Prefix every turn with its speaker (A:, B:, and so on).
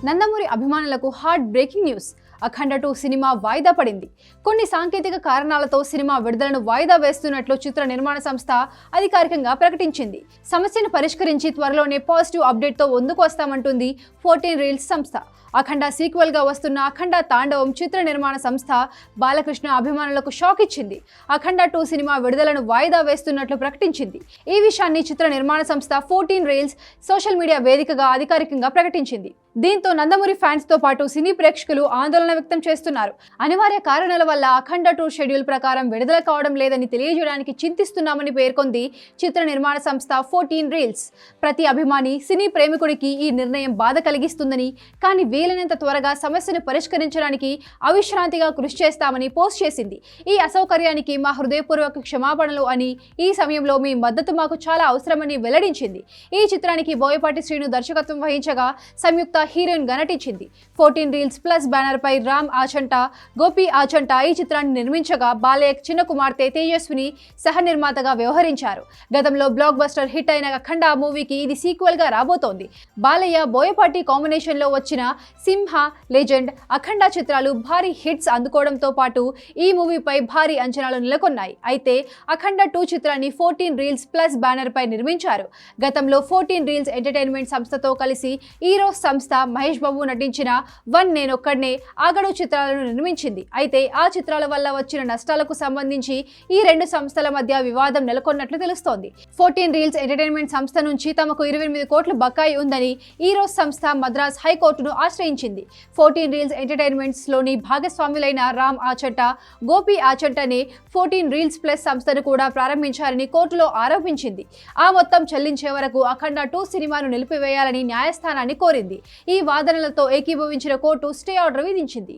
A: నందమూరి అభిమానులకు heart breaking news. అఖండ 2 cinema వాయిదా పడింది. కొన్ని సాంకేతిక కారణాలతో సినిమా విడుదలను వాయిదా వేస్తున్నట్లు చిత్ర నిర్మాణ సంస్థ అధికారికంగా ప్రకటించింది. సమస్యను పరిష్కరించి త్వరలోనే పాజిటివ్ అప్డేట్ తో ముందుకు వస్తామంటుంది 14 రీల్స్ సంస్థ. అఖండ సీక్వెల్ గా వస్తున్న అఖండ తాండవం చిత్ర నిర్మాణ సంస్థ బాలకృష్ణ అభిమానులకు షాక్ ఇచ్చింది. అఖండ 2 సినిమా విడుదలను వాయిదా వేస్తున్నట్లు ప్రకటించింది. ఈ విషయాన్ని చిత్ర నిర్మాణ సంస్థ 14 రీల్స్ సోషల్ మీడియా వేదికగా అధికారికంగా ప్రకటించింది. దీంతో నందమూరి ఫ్యాన్స్ తో పాటు సినీ ప్రేక్షకులు ఆందోళన వ్యక్తం చేస్తున్నారు. అనివార్య కారణాల వల్ల అఖండ 2 షెడ్యూల్ ప్రకారం విడుదల కావడం లేదని తెలియజేయడానికి చింతిస్తున్నామని పేర్కొంది చిత్ర నిర్మాణ సంస్థ 14 రీల్స్. ప్రతి అభిమాని, సినీ ప్రేమికుడికి ఈ నిర్ణయం బాధ కలిగిస్తుందని, కానీ వీలైనంత త్వరగా సమస్యను పరిష్కరించడానికి అవిశ్రాంతిగా కృషి చేస్తామని పోస్ట్ చేసింది. ఈ అసౌకర్యానికి మా హృదయపూర్వక క్షమాపణలు అని, ఈ సమయంలో మీ మద్దతు మాకు చాలా అవసరమని వెల్లడించింది. ఈ చిత్రానికి బోయపాటి శ్రీను దర్శకత్వం వహించగా సంయుక్త హీరోయిన్ గా నటించింది. 14 రీల్స్ ప్లస్ బ్యానర్ పై రామ్ ఆచంట, గోపి ఆచంట ఈ చిత్రాన్ని నిర్మించగా బాలయ్య చిన్న కుమార్తె తేజస్విని సహ నిర్మాతగా వ్యవహరించారు. గతంలో బ్లాక్ బస్టర్ హిట్ అయిన అఖండ మూవీకి ఇది సీక్వెల్ గా రాబోతోంది. బాలయ్య, బోయపాటి కాంబినేషన్ లో వచ్చిన సింహ, లెజెండ్, అఖండ చిత్రాలు భారీ హిట్స్ అందుకోవడంతో పాటు ఈ మూవీపై భారీ అంచనాలు నెలకొన్నాయి. అయితే అఖండ 2 చిత్రాన్ని 14 రీల్స్ ప్లస్ బ్యానర్ పై నిర్మించారు. గతంలో 14 రీల్స్ ఎంటర్టైన్మెంట్ సంస్థతో కలిసి ఈరోస్ సంస్థ మహేష్ బాబు నటించిన వన్ నేనొక్కడ్నే, ఆగడు చిత్రాలను నిర్మించింది. అయితే ఆ చిత్రాల వల్ల వచ్చిన నష్టాలకు సంబంధించి ఈ రెండు సంస్థల మధ్య వివాదం నెలకొన్నట్లు తెలుస్తోంది. 14 రీల్స్ ఎంటర్టైన్మెంట్ సంస్థ నుంచి తమకు 28 కోట్లు బకాయి ఉందని ఈరోస్ సంస్థ మద్రాస్ హైకోర్టును ఆశ్రయించింది. 14 రీల్స్ ఎంటర్టైన్మెంట్స్ లోని భాగస్వాములైన రామ్ ఆచంట, గోపి ఆచంటనే 14 రీల్స్ ప్లస్ సంస్థను కూడా ప్రారంభించారని కోర్టులో ఆరోపించింది. ఆ మొత్తం చెల్లించే వరకు అఖండ 2 సినిమాను నిలిపివేయాలని న్యాయస్థానాన్ని కోరింది. ఈ వాదనలతో ఏకీభవించిన కోర్టు స్టే ఆర్డర్ విధించింది.